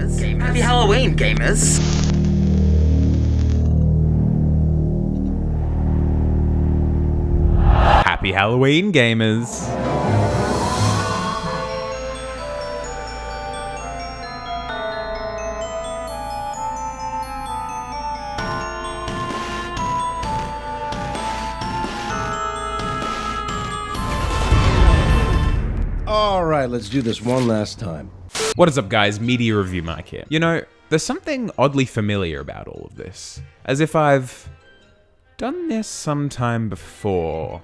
gamers. Happy Halloween, gamers. Happy Halloween, gamers. Alright, let's do this one last time. What is up, guys? Media Review Mike here. You know, there's something oddly familiar about all of this. As if I've done this sometime before.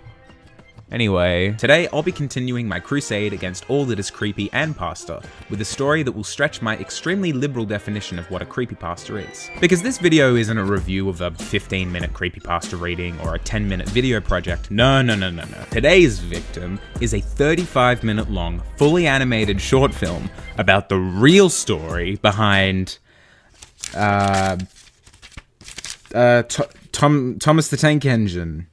Anyway, today I'll be continuing my crusade against all that is creepy and pasta with a story that will stretch my extremely liberal definition of what a creepypasta is. Because this video isn't a review of a 15-minute creepypasta reading or a 10-minute video project. No. Today's victim is a 35-minute long, fully animated short film about the real story behind Thomas the Tank Engine.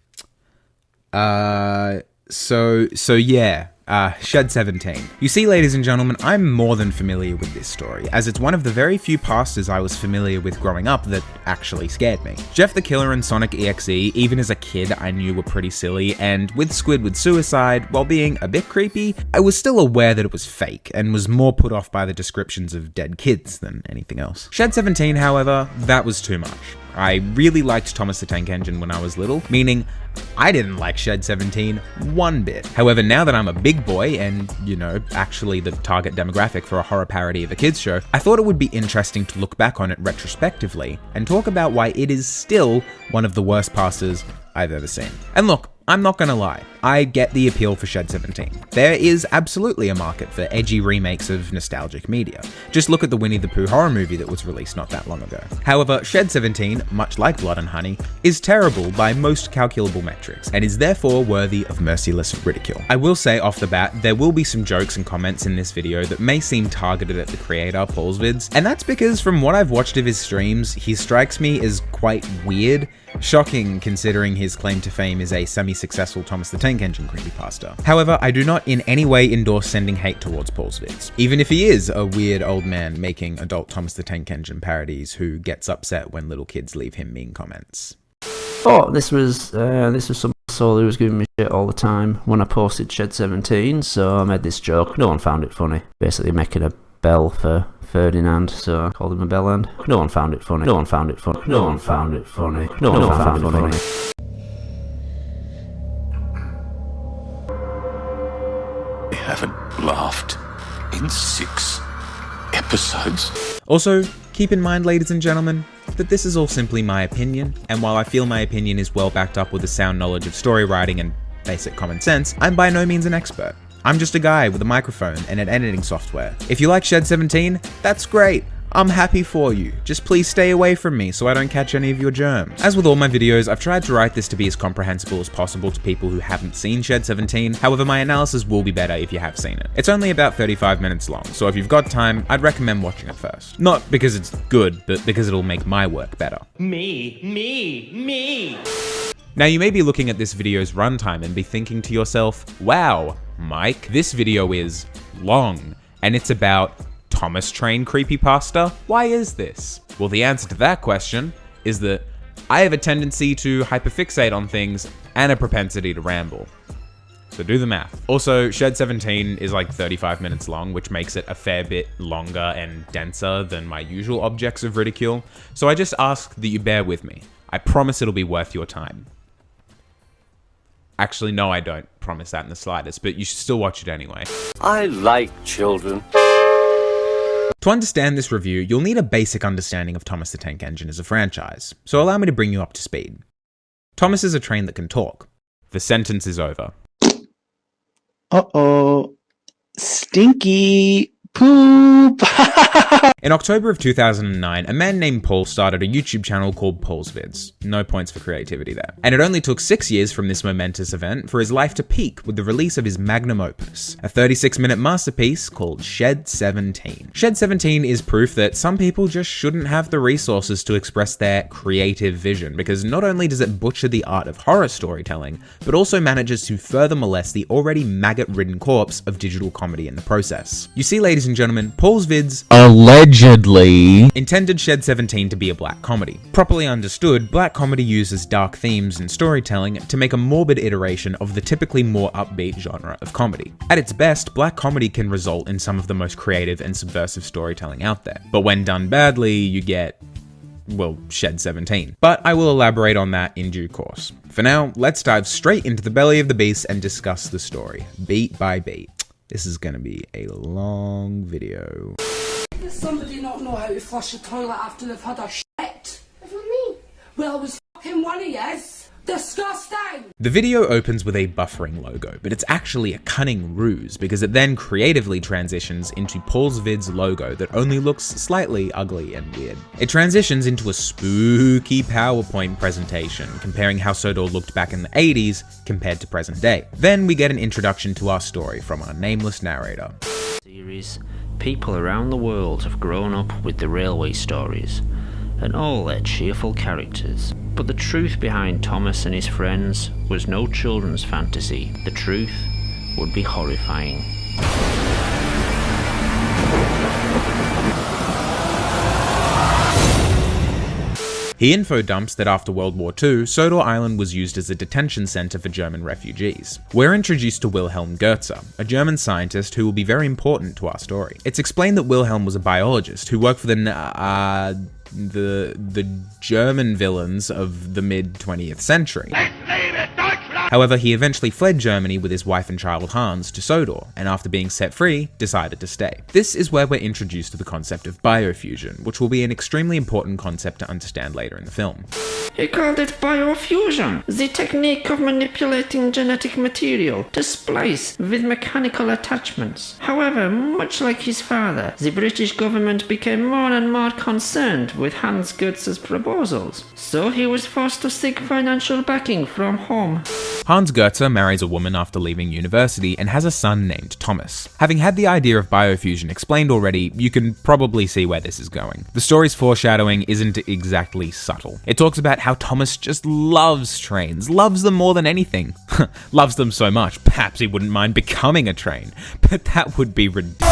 Shed 17. You see, ladies and gentlemen, I'm more than familiar with this story, as it's one of the very few pastas I was familiar with growing up that actually scared me. Jeff the Killer and Sonic EXE, even as a kid, I knew were pretty silly, and with Squidward Suicide, while being a bit creepy, I was still aware that it was fake, and was more put off by the descriptions of dead kids than anything else. Shed 17, however, that was too much. I really liked Thomas the Tank Engine when I was little, meaning I didn't like Shed 17 one bit. However, now that I'm a big boy and, you know, actually the target demographic for a horror parody of a kids show, I thought it would be interesting to look back on it retrospectively and talk about why it is still one of the worst pastas I've ever seen. And look, I'm not gonna lie, I get the appeal for Shed 17. There is absolutely a market for edgy remakes of nostalgic media. Just look at the Winnie the Pooh horror movie that was released not that long ago. However, Shed 17, much like Blood and Honey, is terrible by most calculable metrics, and is therefore worthy of merciless ridicule. I will say off the bat, there will be some jokes and comments in this video that may seem targeted at the creator, Paulsvids, and that's because from what I've watched of his streams, he strikes me as quite weird. Shocking considering his claim to fame is a semi-successful Thomas the Tank Engine creepypasta. However, I do not in any way endorse sending hate towards Paulsvids, even if he is a weird old man making adult Thomas the Tank Engine parodies who gets upset when little kids leave him mean comments. Oh, this was some asshole who was giving me shit all the time when I posted Shed 17, so I made this joke. No one found it funny. Basically making a bell for Ferdinand, so I called him a bellend. No one found it funny. No one found it funny. No one found it funny. No one found it funny. I haven't laughed in 6 episodes. Also, keep in mind, ladies and gentlemen, that this is all simply my opinion, and while I feel my opinion is well backed up with a sound knowledge of story writing and basic common sense, I'm by no means an expert. I'm just a guy with a microphone and an editing software. If you like Shed 17, that's great. I'm happy for you. Just please stay away from me so I don't catch any of your germs. As with all my videos, I've tried to write this to be as comprehensible as possible to people who haven't seen Shed 17, however my analysis will be better if you have seen it. It's only about 35 minutes long, so if you've got time, I'd recommend watching it first. Not because it's good, but because it'll make my work better. Me. Now you may be looking at this video's runtime and be thinking to yourself, wow, Mike, this video is long, and it's about Thomas Train creepypasta? Why is this? Well, the answer to that question is that I have a tendency to hyperfixate on things and a propensity to ramble. So do the math. Also, Shed 17 is like 35 minutes long, which makes it a fair bit longer and denser than my usual objects of ridicule, so I just ask that you bear with me. I promise it'll be worth your time. Actually, no, I don't promise that in the slightest, but you should still watch it anyway. I like children. To understand this review, you'll need a basic understanding of Thomas the Tank Engine as a franchise, so allow me to bring you up to speed. Thomas is a train that can talk. The sentence is over. Uh-oh. Stinky poop. In October of 2009, a man named Paul started a YouTube channel called Paulsvids. No points for creativity there. And it only took 6 years from this momentous event for his life to peak with the release of his magnum opus, a 36-minute masterpiece called Shed 17. Shed 17 is proof that some people just shouldn't have the resources to express their creative vision, because not only does it butcher the art of horror storytelling, but also manages to further molest the already maggot-ridden corpse of digital comedy in the process. You see, ladies and gentlemen, Paulsvids allegedly Allegedly intended Shed 17 to be a black comedy. Properly understood, black comedy uses dark themes and storytelling to make a morbid iteration of the typically more upbeat genre of comedy. At its best, black comedy can result in some of the most creative and subversive storytelling out there. But when done badly, you get, well, Shed 17. But I will elaborate on that in due course. For now, let's dive straight into the belly of the beast and discuss the story, beat by beat. This is gonna be a long video. Does somebody not know how to flush a toilet after they've had a shit? What do you mean? Well, it was fucking one of yous. Disgusting! The video opens with a buffering logo, but it's actually a cunning ruse because it then creatively transitions into Paul's Vid's logo that only looks slightly ugly and weird. It transitions into a spooky PowerPoint presentation comparing how Sodor looked back in the 80s compared to present day. Then we get an introduction to our story from our nameless narrator. Series, people around the world have grown up with the railway stories and all their cheerful characters. But the truth behind Thomas and his friends was no children's fantasy. The truth would be horrifying. He info dumps that after World War II, Sodor Island was used as a detention center for German refugees. We're introduced to Wilhelm Goetze, a German scientist who will be very important to our story. It's explained that Wilhelm was a biologist who worked for the German villains of the mid-20th century. However, he eventually fled Germany with his wife and child Hans to Sodor, and after being set free, decided to stay. This is where we're introduced to the concept of biofusion, which will be an extremely important concept to understand later in the film. He called it biofusion, the technique of manipulating genetic material to splice with mechanical attachments. However, much like his father, the British government became more and more concerned with Hans Goetze's proposals, so he was forced to seek financial backing from home. Hans Goetze marries a woman after leaving university and has a son named Thomas. Having had the idea of biofusion explained already, you can probably see where this is going. The story's foreshadowing isn't exactly subtle. It talks about how Thomas just loves trains, loves them more than anything. Loves them so much, perhaps he wouldn't mind becoming a train, but that would be ridiculous.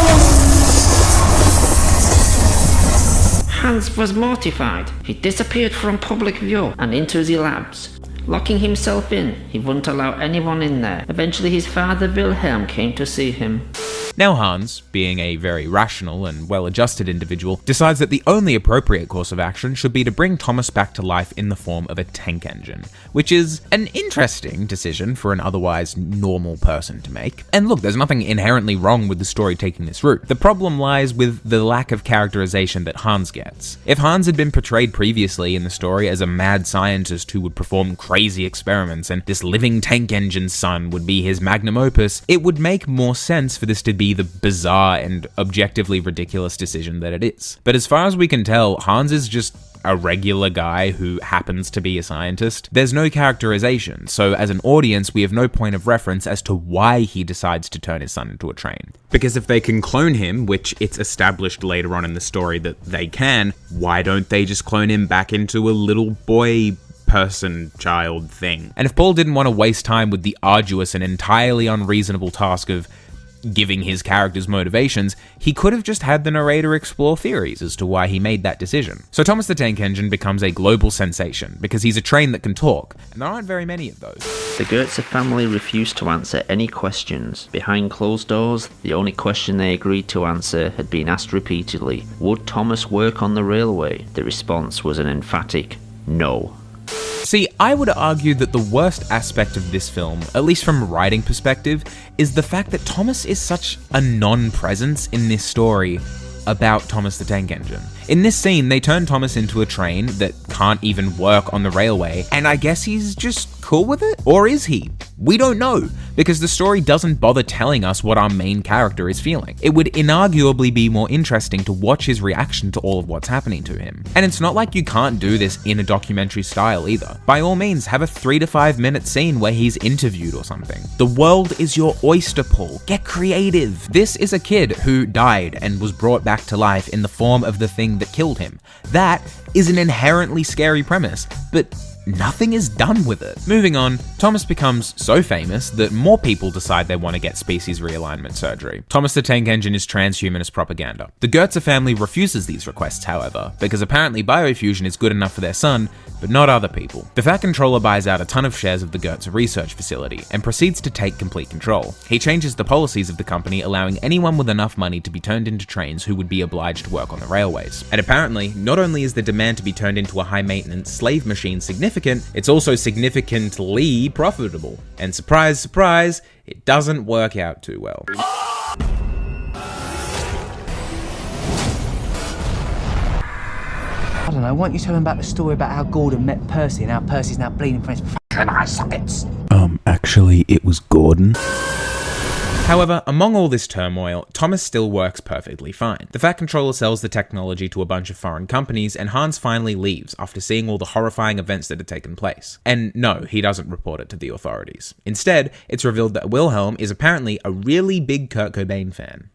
Hans was mortified. He disappeared from public view and into the labs. Locking himself in, he wouldn't allow anyone in there. Eventually his father Wilhelm came to see him. Now Hans, being a very rational and well-adjusted individual, decides that the only appropriate course of action should be to bring Thomas back to life in the form of a tank engine, which is an interesting decision for an otherwise normal person to make. And look, there's nothing inherently wrong with the story taking this route. The problem lies with the lack of characterization that Hans gets. If Hans had been portrayed previously in the story as a mad scientist who would perform crazy experiments and this living tank engine's son would be his magnum opus, it would make more sense for this to be the bizarre and objectively ridiculous decision that it is. But as far as we can tell, Hans is just a regular guy who happens to be a scientist. There's no characterization, so as an audience, we have no point of reference as to why he decides to turn his son into a train. Because if they can clone him, which it's established later on in the story that they can, why don't they just clone him back into a little boy child thing? And if Paul didn't want to waste time with the arduous and entirely unreasonable task of giving his character's motivations, he could have just had the narrator explore theories as to why he made that decision. So Thomas the Tank Engine becomes a global sensation because he's a train that can talk, and there aren't very many of those. The Goetze family refused to answer any questions. Behind closed doors, the only question they agreed to answer had been asked repeatedly. Would Thomas work on the railway? The response was an emphatic no. See, I would argue that the worst aspect of this film, at least from a writing perspective, is the fact that Thomas is such a non-presence in this story about Thomas the Tank Engine. In this scene, they turn Thomas into a train that can't even work on the railway, and I guess he's just cool with it? Or is he? We don't know, because the story doesn't bother telling us what our main character is feeling. It would inarguably be more interesting to watch his reaction to all of what's happening to him. And it's not like you can't do this in a documentary style either. By all means, have a 3 to 5 minute scene where he's interviewed or something. The world is your oyster, Paul. Get creative. This is a kid who died and was brought back to life in the form of the thing that killed him. That is an inherently scary premise, but nothing is done with it. Moving on, Thomas becomes so famous that more people decide they want to get species realignment surgery. Thomas the Tank Engine is transhumanist propaganda. The Goetze family refuses these requests, however, because apparently biofusion is good enough for their son, but not other people. The Fat Controller buys out a ton of shares of the Goetze research facility and proceeds to take complete control. He changes the policies of the company, allowing anyone with enough money to be turned into trains who would be obliged to work on the railways. And apparently, not only is the demand to be turned into a high-maintenance slave machine significant, it's also significantly profitable. And surprise, surprise, it doesn't work out too well. I don't know, why don't you tell him about the story about how Gordon met Percy and how Percy's now bleeding from his fucking eye sockets? Actually, it was Gordon. However, among all this turmoil, Thomas still works perfectly fine. The Fat Controller sells the technology to a bunch of foreign companies, and Hans finally leaves after seeing all the horrifying events that had taken place. And no, he doesn't report it to the authorities. Instead, it's revealed that Wilhelm is apparently a really big Kurt Cobain fan.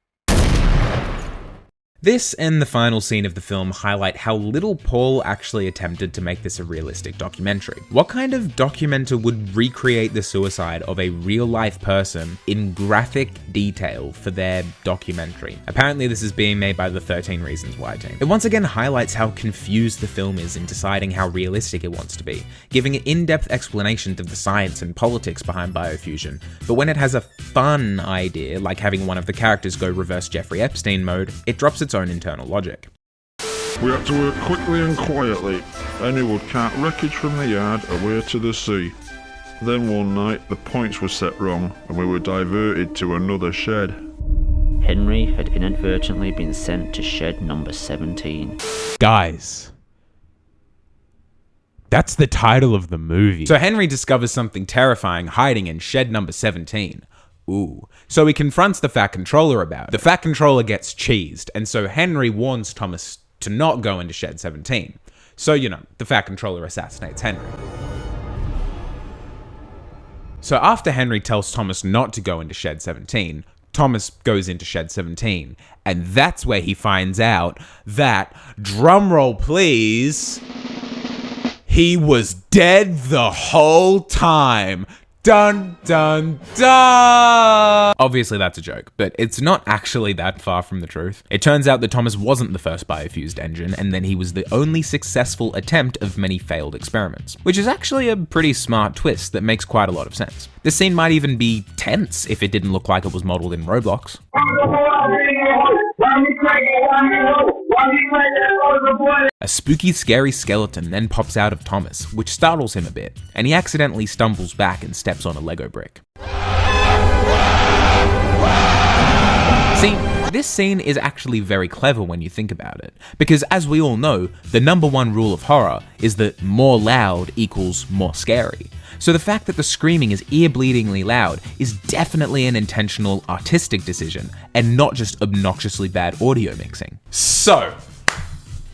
This and the final scene of the film highlight how little Paul actually attempted to make this a realistic documentary. What kind of documenter would recreate the suicide of a real-life person in graphic detail for their documentary? Apparently this is being made by the 13 Reasons Why team. It once again highlights how confused the film is in deciding how realistic it wants to be, giving in-depth explanations of the science and politics behind biofusion, but when it has a fun idea, like having one of the characters go reverse Jeffrey Epstein mode, it drops its own internal logic. We had to work quickly and quietly. Henry would cart wreckage from the yard away to the sea. Then one night the points were set wrong and we were diverted to another shed. Henry had inadvertently been sent to shed number 17. Guys, that's the title of the movie. So Henry discovers something terrifying hiding in shed number 17. Ooh. So he confronts the Fat Controller about it. The Fat Controller gets cheesed, and so Henry warns Thomas to not go into shed 17. So, you know, the Fat Controller assassinates Henry. So after Henry tells Thomas not to go into shed 17, Thomas goes into shed 17, and that's where he finds out that, drumroll please, he was dead the whole time. Dun, dun, dun! Obviously that's a joke, but it's not actually that far from the truth. It turns out that Thomas wasn't the first biofused engine, and then he was the only successful attempt of many failed experiments, which is actually a pretty smart twist that makes quite a lot of sense. This scene might even be tense if it didn't look like it was modeled in Roblox. A spooky, scary skeleton then pops out of Thomas, which startles him a bit, and he accidentally stumbles back and steps on a Lego brick. See, this scene is actually very clever when you think about it, because as we all know, the number one rule of horror is that more loud equals more scary. So the fact that the screaming is ear-bleedingly loud is definitely an intentional artistic decision, and not just obnoxiously bad audio mixing. So,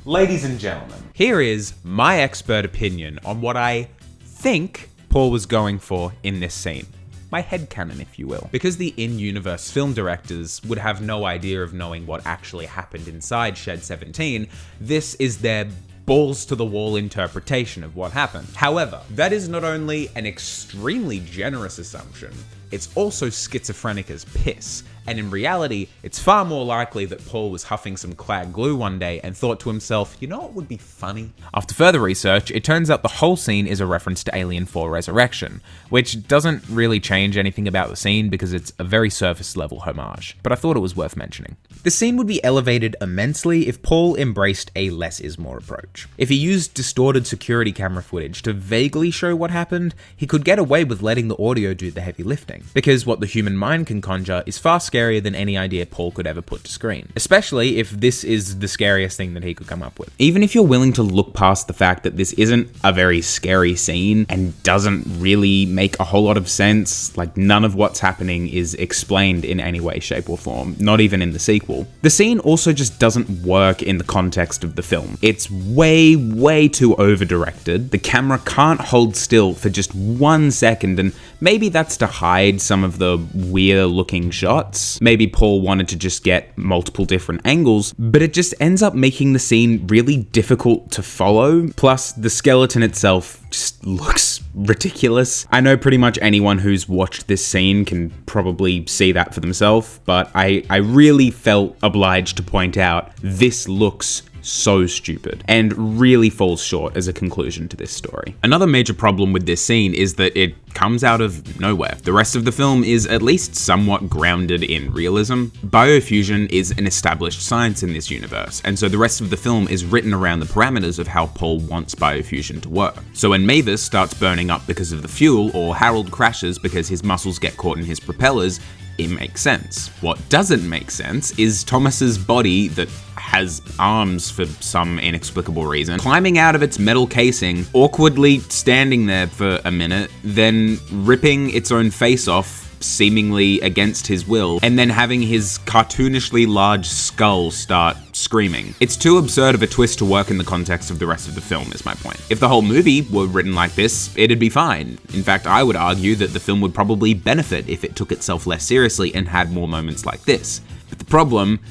ladies and gentlemen, here is my expert opinion on what I think Paul was going for in this scene. My headcanon, if you will. Because the in-universe film directors would have no idea of knowing what actually happened inside Shed 17, this is their balls-to-the-wall interpretation of what happened. However, that is not only an extremely generous assumption, it's also schizophrenic as piss. And in reality, it's far more likely that Paul was huffing some clad glue one day and thought to himself, you know what would be funny? After further research, it turns out the whole scene is a reference to Alien 4 Resurrection, which doesn't really change anything about the scene because it's a very surface level homage, but I thought it was worth mentioning. The scene would be elevated immensely if Paul embraced a less is more approach. If he used distorted security camera footage to vaguely show what happened, he could get away with letting the audio do the heavy lifting, because what the human mind can conjure is far scarier than any idea Paul could ever put to screen, especially if this is the scariest thing that he could come up with. Even if you're willing to look past the fact that this isn't a very scary scene and doesn't really make a whole lot of sense, like none of what's happening is explained in any way, shape or form, not even in the sequel, sequel. The scene also just doesn't work in the context of the film. It's way too over-directed. The camera can't hold still for just 1 second, and maybe that's to hide some of the weird-looking shots. Maybe Paul wanted to just get multiple different angles, but it just ends up making the scene really difficult to follow. Plus, the skeleton itself just looks ridiculous. I know pretty much anyone who's watched this scene can probably see that for themselves, but I really felt obliged to point out this looks so stupid and really falls short as a conclusion to this story. Another major problem with this scene is that it comes out of nowhere. The rest of the film is at least somewhat grounded in realism. Biofusion is an established science in this universe, and so the rest of the film is written around the parameters of how Paul wants biofusion to work. So when Mavis starts burning up because of the fuel, or Harold crashes because his muscles get caught in his propellers, it makes sense. What doesn't make sense is Thomas's body that has arms for some inexplicable reason, climbing out of its metal casing, awkwardly standing there for a minute, then ripping its own face off seemingly against his will, and then having his cartoonishly large skull start screaming. It's too absurd of a twist to work in the context of the rest of the film, is my point. If the whole movie were written like this, it'd be fine. In fact, I would argue that the film would probably benefit if it took itself less seriously and had more moments like this. But the problem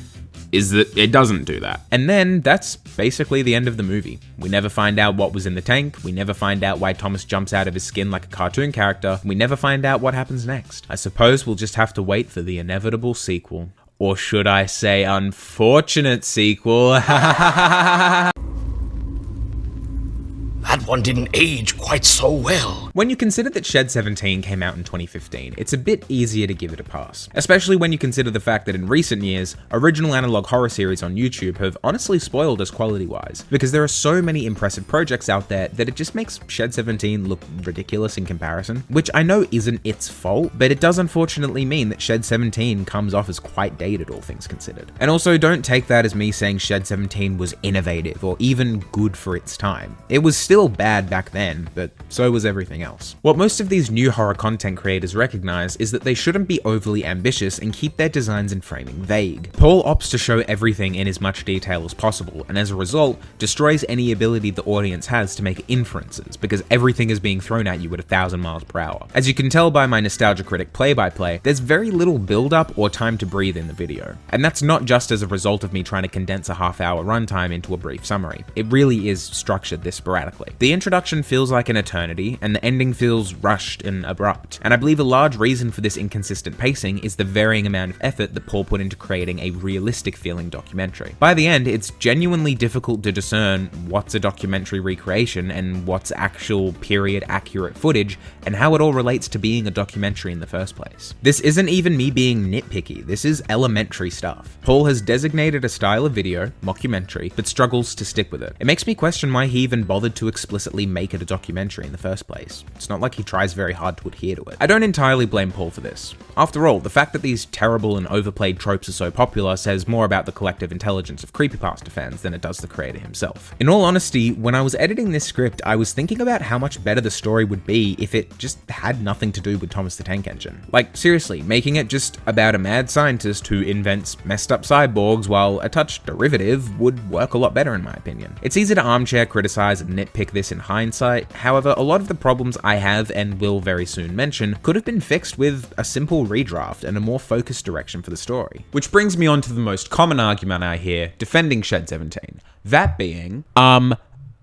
is that it doesn't do that. And then that's basically the end of the movie. We never find out what was in the tank, we never find out why Thomas jumps out of his skin like a cartoon character, we never find out what happens next. I suppose we'll just have to wait for the inevitable sequel. Or should I say unfortunate sequel? That one didn't age quite so well. When you consider that Shed 17 came out in 2015, it's a bit easier to give it a pass. Especially when you consider the fact that in recent years, original analog horror series on YouTube have honestly spoiled us quality-wise, because there are so many impressive projects out there that it just makes Shed 17 look ridiculous in comparison, which I know isn't its fault, but it does unfortunately mean that Shed 17 comes off as quite dated, all things considered. And also, don't take that as me saying Shed 17 was innovative or even good for its time. It was still bad back then, but so was everything else. What most of these new horror content creators recognize is that they shouldn't be overly ambitious and keep their designs and framing vague. Paul opts to show everything in as much detail as possible, and as a result, destroys any ability the audience has to make inferences, because everything is being thrown at you at 1,000 miles per hour. As you can tell by my Nostalgia Critic play-by-play, there's very little build-up or time to breathe in the video. And that's not just as a result of me trying to condense a half-hour runtime into a brief summary. It really is structured this sporadically. The introduction feels like an eternity, and the ending feels rushed and abrupt. And I believe a large reason for this inconsistent pacing is the varying amount of effort that Paul put into creating a realistic feeling documentary. By the end, it's genuinely difficult to discern what's a documentary recreation and what's actual period accurate footage, and how it all relates to being a documentary in the first place. This isn't even me being nitpicky, this is elementary stuff. Paul has designated a style of video, mockumentary, but struggles to stick with it. It makes me question why he even bothered to explicitly make it a documentary in the first place. It's not like he tries very hard to adhere to it. I don't entirely blame Paul for this. After all, the fact that these terrible and overplayed tropes are so popular says more about the collective intelligence of creepypasta fans than it does the creator himself. In all honesty, when I was editing this script, I was thinking about how much better the story would be if it just had nothing to do with Thomas the Tank Engine. Like, seriously, making it just about a mad scientist who invents messed up cyborgs while a touch derivative would work a lot better in my opinion. It's easy to armchair criticize and nitpick this in hindsight, however, a lot of the problems I have and will very soon mention could have been fixed with a simple redraft and a more focused direction for the story. Which brings me on to the most common argument I hear defending Shed 17. That being,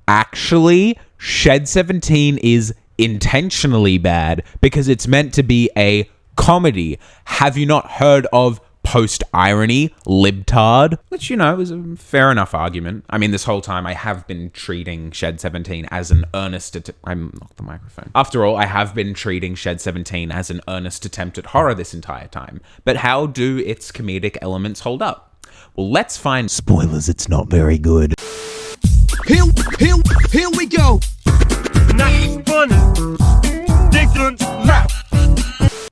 actually, Shed 17 is intentionally bad because it's meant to be a comedy. Have you not heard of post-irony, libtard? Which, you know, is a fair enough argument. I mean, this whole time I have been treating Shed 17 as an earnest I knocked the microphone. After all, I have been treating Shed 17 as an earnest attempt at horror this entire time. But how do its comedic elements hold up? Well, let's find— Spoilers, it's not very good. Here we go. Not funny. Different laugh.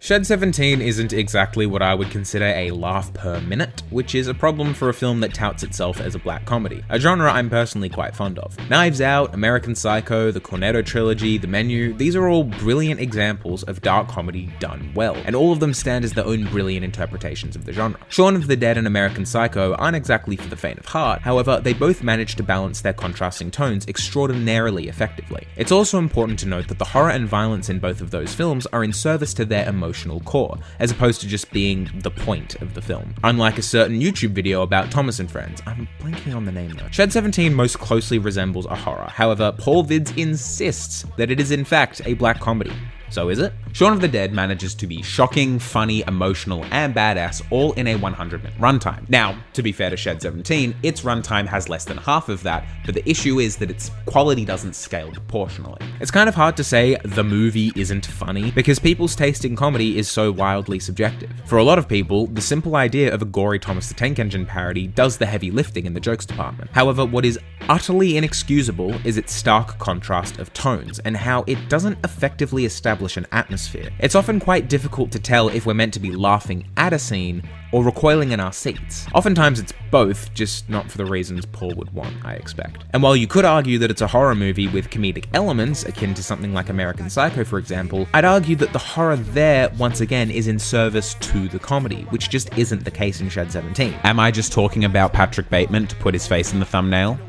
Shed 17 isn't exactly what I would consider a laugh per minute, which is a problem for a film that touts itself as a black comedy, a genre I'm personally quite fond of. Knives Out, American Psycho, the Cornetto trilogy, The Menu, these are all brilliant examples of dark comedy done well, and all of them stand as their own brilliant interpretations of the genre. Shaun of the Dead and American Psycho aren't exactly for the faint of heart, however, they both manage to balance their contrasting tones extraordinarily effectively. It's also important to note that the horror and violence in both of those films are in service to their emotional core, as opposed to just being the point of the film. Unlike a certain YouTube video about Thomas and Friends, I'm blanking on the name though. Shed 17 most closely resembles a horror, however, Paul Vids insists that it is in fact a black comedy. So is it? Shaun of the Dead manages to be shocking, funny, emotional, and badass all in a 100-minute runtime. Now, to be fair to Shed 17, its runtime has less than half of that, but the issue is that its quality doesn't scale proportionally. It's kind of hard to say the movie isn't funny, because people's taste in comedy is so wildly subjective. For a lot of people, the simple idea of a gory Thomas the Tank Engine parody does the heavy lifting in the jokes department. However, what is utterly inexcusable is its stark contrast of tones, and how it doesn't effectively establish an atmosphere. It's often quite difficult to tell if we're meant to be laughing at a scene or recoiling in our seats. Oftentimes it's both, just not for the reasons Paul would want, I expect. And while you could argue that it's a horror movie with comedic elements, akin to something like American Psycho for example, I'd argue that the horror there, once again, is in service to the comedy, which just isn't the case in Shed 17. Am I just talking about Patrick Bateman to put his face in the thumbnail?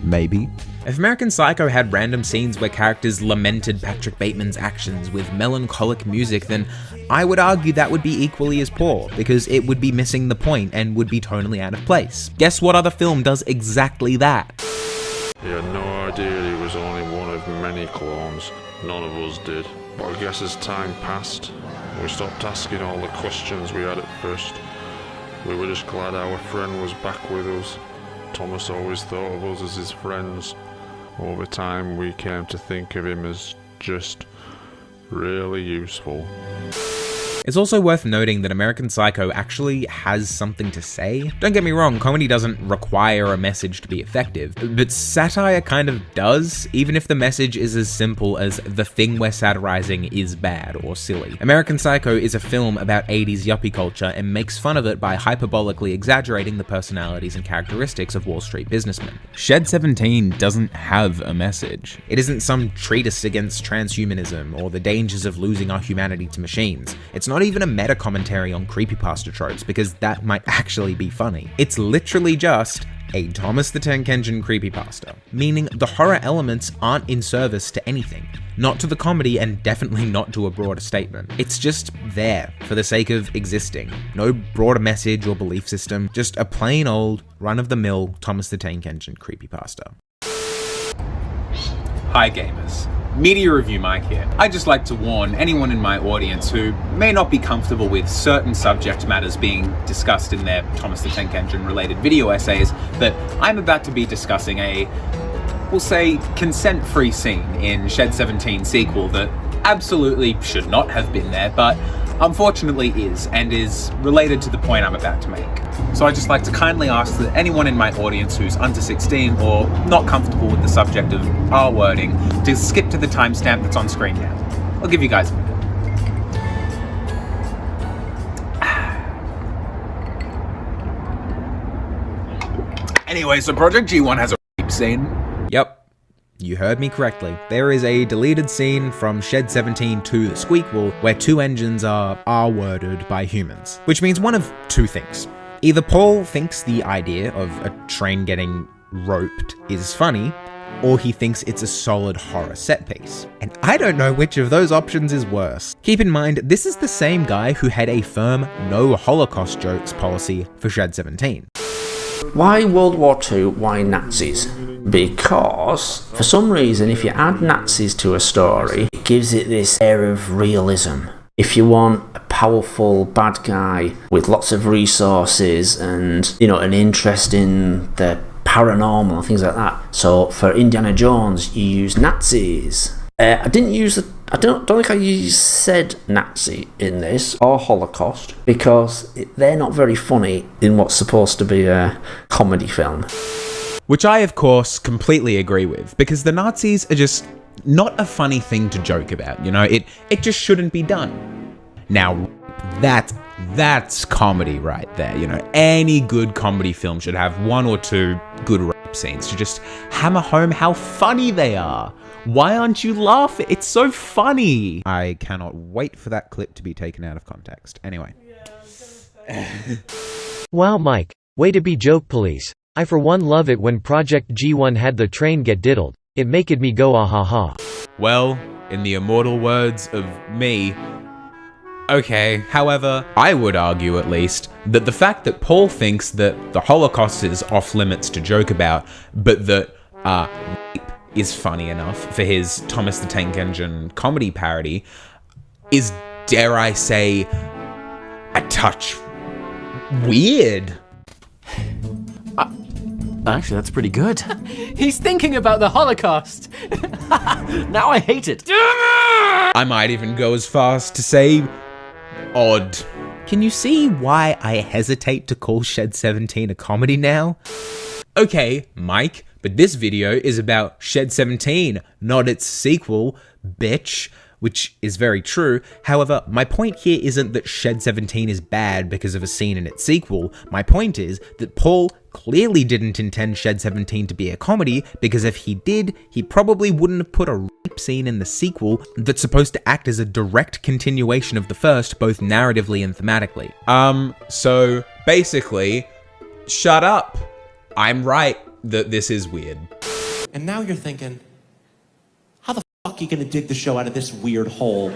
Maybe. If American Psycho had random scenes where characters lamented Patrick Bateman's actions with melancholic music, then I would argue that would be equally as poor, because it would be missing the point and would be tonally out of place. Guess what other film does exactly that? He had no idea he was only one of many clones. None of us did. But I guess as time passed, we stopped asking all the questions we had at first. We were just glad our friend was back with us. Thomas always thought of us as his friends. Over time, we came to think of him as just really useful. It's also worth noting that American Psycho actually has something to say. Don't get me wrong, comedy doesn't require a message to be effective, but satire kind of does, even if the message is as simple as the thing we're satirizing is bad or silly. American Psycho is a film about 80s yuppie culture and makes fun of it by hyperbolically exaggerating the personalities and characteristics of Wall Street businessmen. Shed 17 doesn't have a message. It isn't some treatise against transhumanism or the dangers of losing our humanity to machines. It's not even a meta commentary on creepypasta tropes, because that might actually be funny. It's literally just a Thomas the Tank Engine creepypasta, meaning the horror elements aren't in service to anything, not to the comedy and definitely not to a broader statement. It's just there for the sake of existing. No broader message or belief system, just a plain old run-of-the-mill Thomas the Tank Engine creepypasta. Hi gamers, Media Review Mike here. I'd just like to warn anyone in my audience who may not be comfortable with certain subject matters being discussed in their Thomas the Tank Engine related video essays that I'm about to be discussing a, we'll say, consent-free scene in Shed 17 sequel that absolutely should not have been there, but unfortunately is, and is related to the point I'm about to make. So I'd just like to kindly ask that anyone in my audience who's under 16 or not comfortable with the subject of R wording to skip to the timestamp that's on screen now. I'll give you guys a minute. Anyway, so Project G1 has a rape scene. Yep. You heard me correctly. There is a deleted scene from Shed 17 to the Squeakquel where two engines are R-worded by humans. Which means one of two things. Either Paul thinks the idea of a train getting roped is funny, or he thinks it's a solid horror set piece. And I don't know which of those options is worse. Keep in mind, this is the same guy who had a firm no Holocaust jokes policy for Shed 17. Why World War II? Why Nazis? Because, for some reason, if you add Nazis to a story, it gives it this air of realism. If you want a powerful bad guy with lots of resources and, you know, an interest in the paranormal and things like that. So, for Indiana Jones, you use Nazis. I don't think I said Nazi in this, or Holocaust, because they're not very funny in what's supposed to be a comedy film. Which I, of course, completely agree with, because the Nazis are just not a funny thing to joke about, you know? It just shouldn't be done. Now, that's comedy right there, you know? Any good comedy film should have 1 or 2 good rape scenes to just hammer home how funny they are. Why aren't you laughing? It's so funny. I cannot wait for that clip to be taken out of context. Anyway. Wow, Mike. Way to be joke police. I for one love it when Project G1 had the train get diddled. It maked me go ah ha ha. Well, in the immortal words of me, okay. However, I would argue at least that the fact that Paul thinks that the Holocaust is off limits to joke about, but that rape is funny enough for his Thomas the Tank Engine comedy parody is, dare I say, a touch weird. Actually, that's pretty good. He's thinking about the Holocaust. Now I hate it. I might even go as far as to say odd. Can you see why I hesitate to call Shed 17 a comedy now? Okay, Mike, but this video is about Shed 17, not its sequel, bitch. Which is very true. However, my point here isn't that Shed 17 is bad because of a scene in its sequel. My point is that Paul clearly didn't intend Shed 17 to be a comedy, because if he did, he probably wouldn't have put a rape scene in the sequel that's supposed to act as a direct continuation of the first, both narratively and thematically. So basically, shut up. I'm right that this is weird. And now you're thinking, fuck you gonna dig the show out of this weird hole?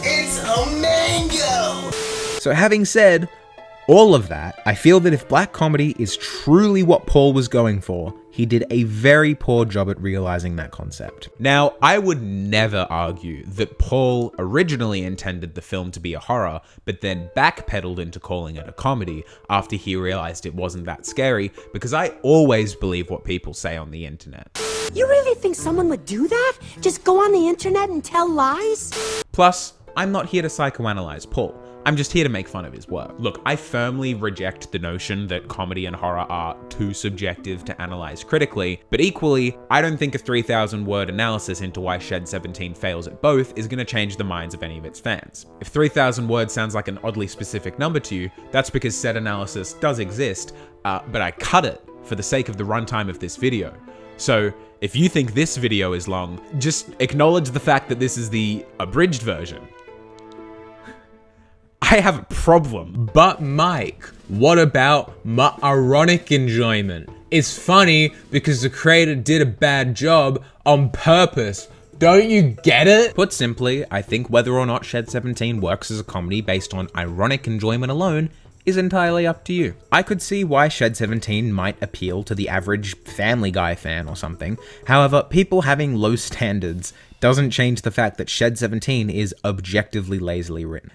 It's a mango! So having said all of that, I feel that if black comedy is truly what Paul was going for, he did a very poor job at realizing that concept. Now, I would never argue that Paul originally intended the film to be a horror, but then backpedaled into calling it a comedy after he realized it wasn't that scary, because I always believe what people say on the internet. You really think someone would do that? Just go on the internet and tell lies? Plus, I'm not here to psychoanalyze Paul. I'm just here to make fun of his work. Look, I firmly reject the notion that comedy and horror are too subjective to analyze critically, but equally, I don't think a 3,000 word analysis into why Shed 17 fails at both is gonna change the minds of any of its fans. If 3,000 words sounds like an oddly specific number to you, that's because said analysis does exist, but I cut it for the sake of the runtime of this video. So, if you think this video is long, just acknowledge the fact that this is the abridged version. I have a problem. But Mike, what about my ironic enjoyment? It's funny because the creator did a bad job on purpose. Don't you get it? Put simply, I think whether or not Shed 17 works as a comedy based on ironic enjoyment alone is entirely up to you. I could see why Shed 17 might appeal to the average Family Guy fan or something. However, people having low standards doesn't change the fact that Shed 17 is objectively lazily written.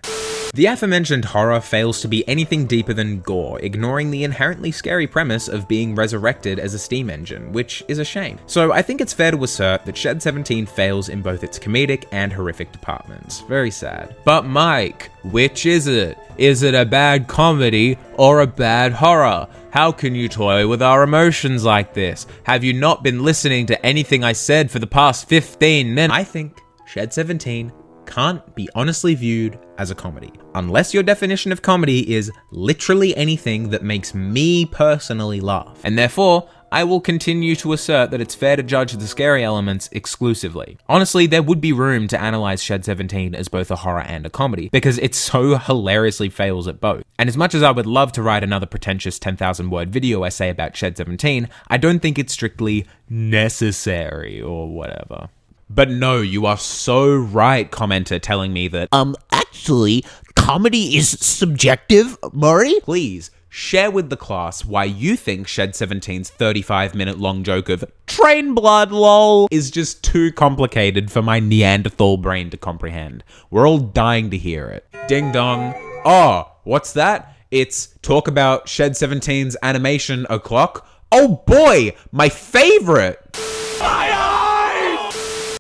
The aforementioned horror fails to be anything deeper than gore, ignoring the inherently scary premise of being resurrected as a steam engine, which is a shame. So I think it's fair to assert that Shed 17 fails in both its comedic and horrific departments. Very sad. But Mike, which is it? Is it a bad comedy or a bad horror? How can you toy with our emotions like this? Have you not been listening to anything I said for the past 15 minutes? I think Shed 17 can't be honestly viewed as a comedy. Unless your definition of comedy is literally anything that makes me personally laugh. And therefore, I will continue to assert that it's fair to judge the scary elements exclusively. Honestly, there would be room to analyze Shed 17 as both a horror and a comedy, because it so hilariously fails at both. And as much as I would love to write another pretentious 10,000 word video essay about Shed 17, I don't think it's strictly necessary or whatever. But no, you are so right, commenter, telling me that, actually, comedy is subjective, Murray? Please, share with the class why you think Shed 17's 35-minute long joke of train blood lol is just too complicated for my Neanderthal brain to comprehend. We're all dying to hear it. Ding dong. Oh, what's that? It's talk about Shed 17's animation o'clock. Oh boy, my favorite!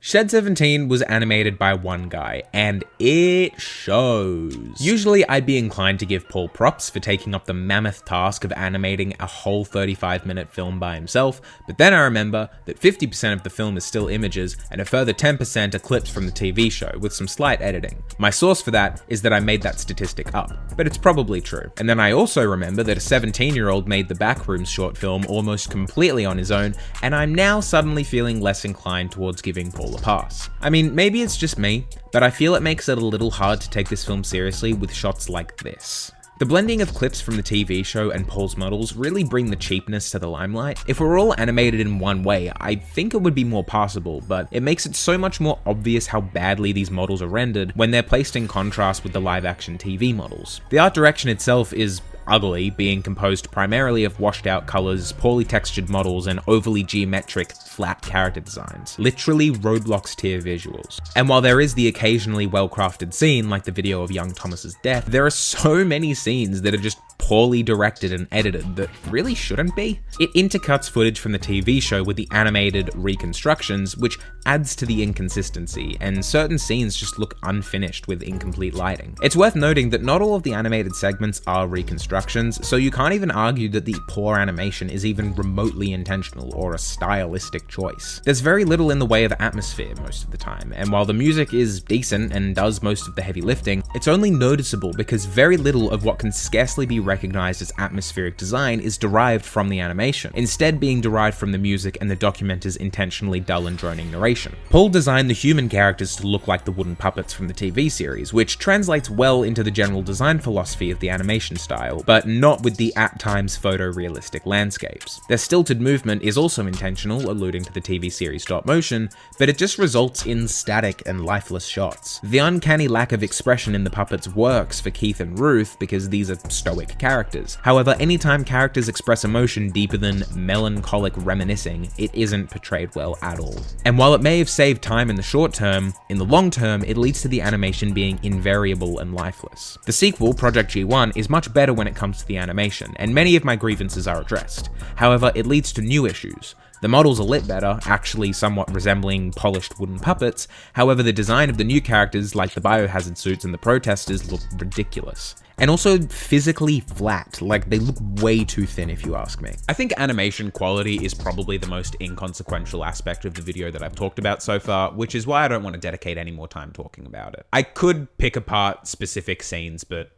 Shed 17 was animated by one guy, and it shows. Usually I'd be inclined to give Paul props for taking up the mammoth task of animating a whole 35-minute film by himself, but then I remember that 50% of the film is still images and a further 10% are clips from the TV show with some slight editing. My source for that is that I made that statistic up, but it's probably true. And then I also remember that a 17-year-old made the Backrooms short film almost completely on his own, and I'm now suddenly feeling less inclined towards giving Paul a pass. I mean, maybe it's just me, but I feel it makes it a little hard to take this film seriously with shots like this. The blending of clips from the TV show and Paul's models really bring the cheapness to the limelight. If we're all animated in one way, I think it would be more passable, but it makes it so much more obvious how badly these models are rendered when they're placed in contrast with the live-action TV models. The art direction itself is ugly, being composed primarily of washed out colors, poorly textured models, and overly geometric, flat character designs. Literally Roblox tier visuals. And while there is the occasionally well-crafted scene, like the video of young Thomas's death, there are so many scenes that are just poorly directed and edited that really shouldn't be. It intercuts footage from the TV show with the animated reconstructions, which adds to the inconsistency, and certain scenes just look unfinished with incomplete lighting. It's worth noting that not all of the animated segments are reconstructions, so you can't even argue that the poor animation is even remotely intentional or a stylistic choice. There's very little in the way of atmosphere most of the time, and while the music is decent and does most of the heavy lifting, it's only noticeable because very little of what can scarcely be recognized as atmospheric design is derived from the animation, instead being derived from the music and the documenter's intentionally dull and droning narration. Paul designed the human characters to look like the wooden puppets from the TV series, which translates well into the general design philosophy of the animation style, but not with the at times photorealistic landscapes. Their stilted movement is also intentional, alluding to the TV series stop motion, but it just results in static and lifeless shots. The uncanny lack of expression in the puppets works for Keith and Ruth because these are stoic characters. However, anytime characters express emotion deeper than melancholic reminiscing, it isn't portrayed well at all. And while it may have saved time in the short term, in the long term, it leads to the animation being invariable and lifeless. The sequel, Project G1, is much better when it comes to the animation, and many of my grievances are addressed. However, it leads to new issues. The models are lit better, actually somewhat resembling polished wooden puppets. However, the design of the new characters, like the biohazard suits and the protesters, look ridiculous. And also physically flat, like they look way too thin if you ask me. I think animation quality is probably the most inconsequential aspect of the video that I've talked about so far, which is why I don't want to dedicate any more time talking about it. I could pick apart specific scenes, but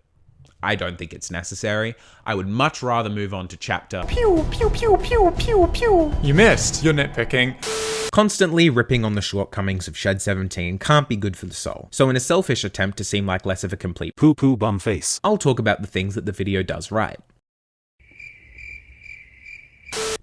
I don't think it's necessary. I would much rather move on to chapter Pew, pew, pew, pew, pew, pew. You missed. You're nitpicking. Constantly ripping on the shortcomings of Shed 17 can't be good for the soul. So in a selfish attempt to seem like less of a complete poo-poo bum face, I'll talk about the things that the video does right.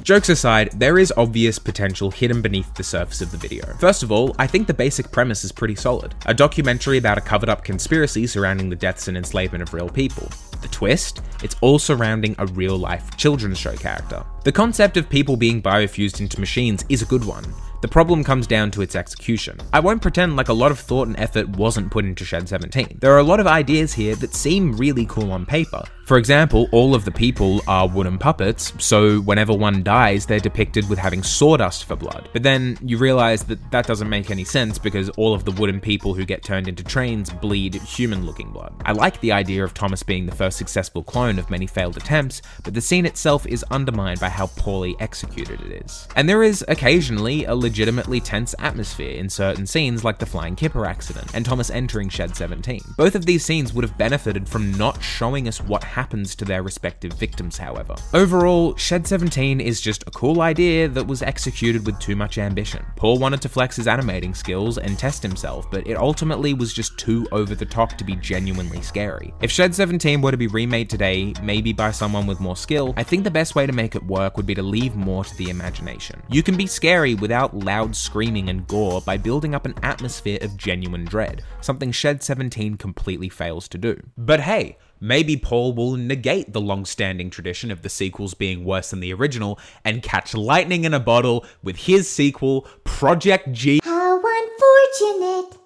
Jokes aside, there is obvious potential hidden beneath the surface of the video. First of all, I think the basic premise is pretty solid. A documentary about a covered-up conspiracy surrounding the deaths and enslavement of real people. The twist? It's all surrounding a real-life children's show character. The concept of people being biofused into machines is a good one. The problem comes down to its execution. I won't pretend like a lot of thought and effort wasn't put into Shed 17. There are a lot of ideas here that seem really cool on paper. For example, all of the people are wooden puppets, so whenever one dies, they're depicted with having sawdust for blood. But then you realize that that doesn't make any sense because all of the wooden people who get turned into trains bleed human-looking blood. I like the idea of Thomas being the first successful clone of many failed attempts, but the scene itself is undermined by how poorly executed it is. And there is occasionally a legitimately tense atmosphere in certain scenes like the flying kipper accident and Thomas entering Shed 17. Both of these scenes would have benefited from not showing us what happens to their respective victims, however. Overall, Shed 17 is just a cool idea that was executed with too much ambition. Paul wanted to flex his animating skills and test himself, but it ultimately was just too over the top to be genuinely scary. If Shed 17 were to be remade today, maybe by someone with more skill, I think the best way to make it work would be to leave more to the imagination. You can be scary without loud screaming and gore by building up an atmosphere of genuine dread, something Shed 17 completely fails to do. But hey, maybe Paul will negate the long-standing tradition of the sequels being worse than the original and catch lightning in a bottle with his sequel, Project G. How unfortunate.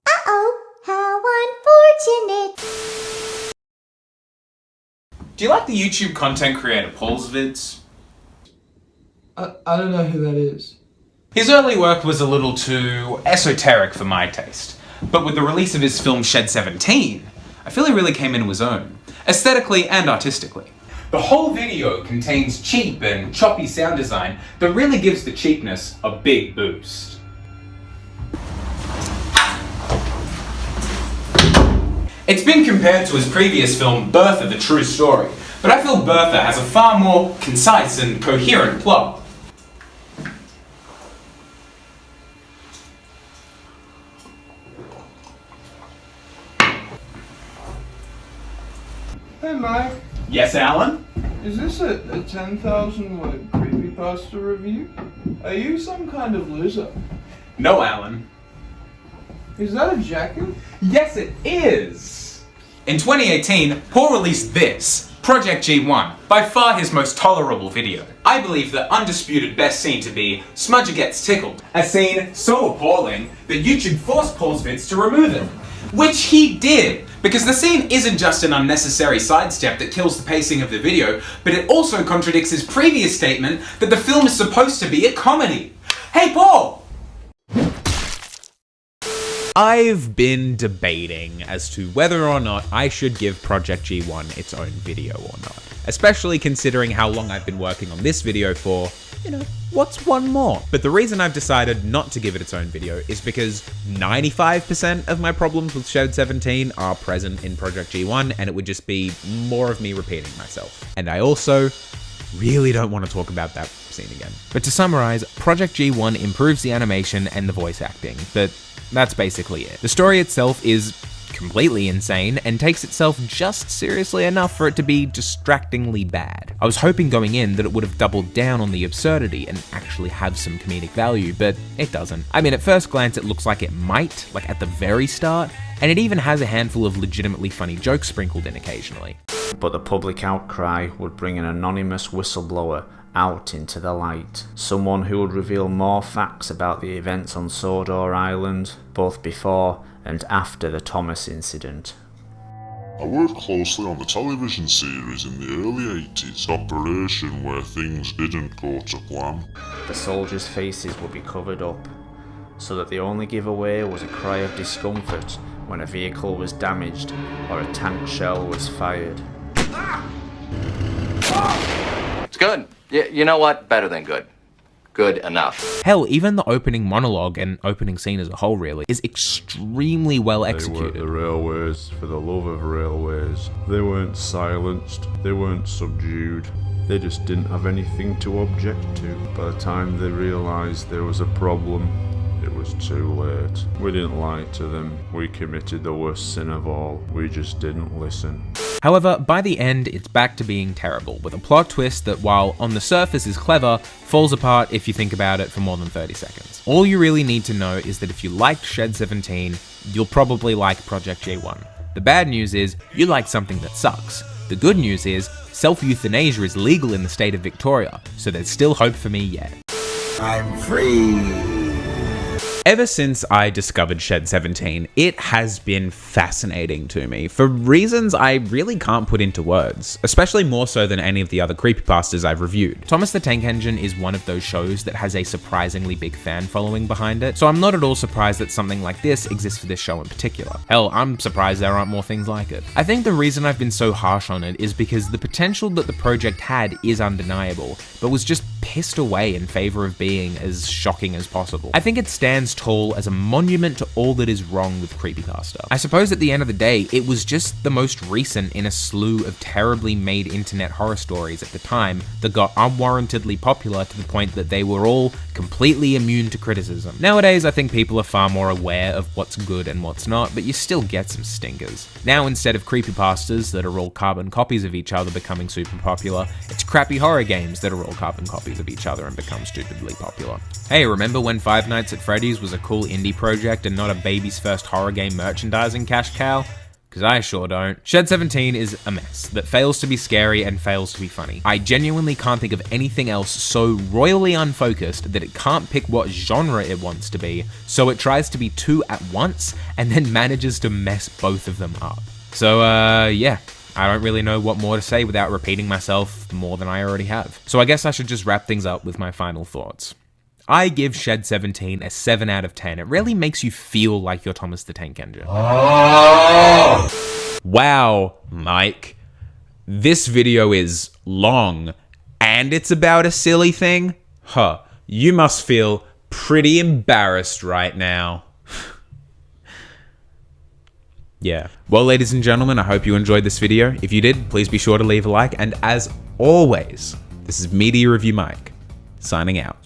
Uh-oh, how unfortunate. Do you like the YouTube content creator Paul's vids? I don't know who that is. His early work was a little too esoteric for my taste, but with the release of his film Shed 17, I feel he really came into his own, aesthetically and artistically. The whole video contains cheap and choppy sound design that really gives the cheapness a big boost. It's been compared to his previous film Bertha, the True Story, but I feel Bertha has a far more concise and coherent plot. Hey Mike. Yes, Alan? Is this a 10,000 word creepypasta review? Are you some kind of loser? No, Alan. Is that a jacket? Yes, it is! In 2018, Paul released this, Project G1, by far his most tolerable video. I believe the undisputed best scene to be Smudger Gets Tickled, a scene so appalling that YouTube forced Paul's vids to remove it. Which he did, because the scene isn't just an unnecessary sidestep that kills the pacing of the video, but it also contradicts his previous statement that the film is supposed to be a comedy. Hey Paul! I've been debating as to whether or not I should give Project G1 its own video or not, especially considering how long I've been working on this video for, you know, what's one more? But the reason I've decided not to give it its own video is because 95% of my problems with Shed 17 are present in Project G1, and it would just be more of me repeating myself. And I also really don't want to talk about that scene again. But to summarize, Project G1 improves the animation and the voice acting, but that's basically it. The story itself is completely insane and takes itself just seriously enough for it to be distractingly bad. I was hoping going in that it would have doubled down on the absurdity and actually have some comedic value, but it doesn't. I mean, at first glance it looks like it might, like at the very start, and it even has a handful of legitimately funny jokes sprinkled in occasionally. But the public outcry would bring an anonymous whistleblower out into the light. Someone who would reveal more facts about the events on Sodor Island, both before and after the Thomas incident. I worked closely on the television series in the early 80s, Operation, where things didn't go to plan. The soldiers' faces would be covered up, so that the only giveaway was a cry of discomfort when a vehicle was damaged or a tank shell was fired. It's good. You know what? Better than good. Good enough. Hell, even the opening monologue and opening scene as a whole really is extremely well executed. They weren't the railways for the love of railways. They weren't silenced. They weren't subdued. They just didn't have anything to object to. By the time they realised there was a problem, it was too late. We didn't lie to them. We committed the worst sin of all. We just didn't listen. However, by the end, it's back to being terrible, with a plot twist that, while on the surface is clever, falls apart if you think about it for more than 30 seconds. All you really need to know is that if you liked Shed 17, you'll probably like Project J1. The bad news is, you like something that sucks. The good news is, self-euthanasia is legal in the state of Victoria, so there's still hope for me yet. I'm free. Ever since I discovered Shed 17, it has been fascinating to me for reasons I really can't put into words, especially more so than any of the other creepypastas I've reviewed. Thomas the Tank Engine is one of those shows that has a surprisingly big fan following behind it, so I'm not at all surprised that something like this exists for this show in particular. Hell, I'm surprised there aren't more things like it. I think the reason I've been so harsh on it is because the potential that the project had is undeniable, but was just pissed away in favor of being as shocking as possible. I think it stands tall as a monument to all that is wrong with creepypasta. I suppose at the end of the day, it was just the most recent in a slew of terribly made internet horror stories at the time that got unwarrantedly popular to the point that they were all completely immune to criticism. Nowadays, I think people are far more aware of what's good and what's not, but you still get some stinkers. Now, instead of creepypastas that are all carbon copies of each other becoming super popular, it's crappy horror games that are all carbon copies of each other and become stupidly popular. Hey, remember when Five Nights at Freddy's was a cool indie project and not a baby's first horror game merchandising cash cow? Because I sure don't. Shed 17 is a mess that fails to be scary and fails to be funny. I genuinely can't think of anything else so royally unfocused that it can't pick what genre it wants to be, so it tries to be two at once and then manages to mess both of them up. So, yeah. I don't really know what more to say without repeating myself more than I already have. So I guess I should just wrap things up with my final thoughts. I give Shed 17 a 7 out of 10. It really makes you feel like you're Thomas the Tank Engine. Wow, Mike. This video is long, and it's about a silly thing? Huh, you must feel pretty embarrassed right now. Yeah. Well, ladies and gentlemen, I hope you enjoyed this video. If you did, please be sure to leave a like, and as always, this is Media Review Mike, signing out.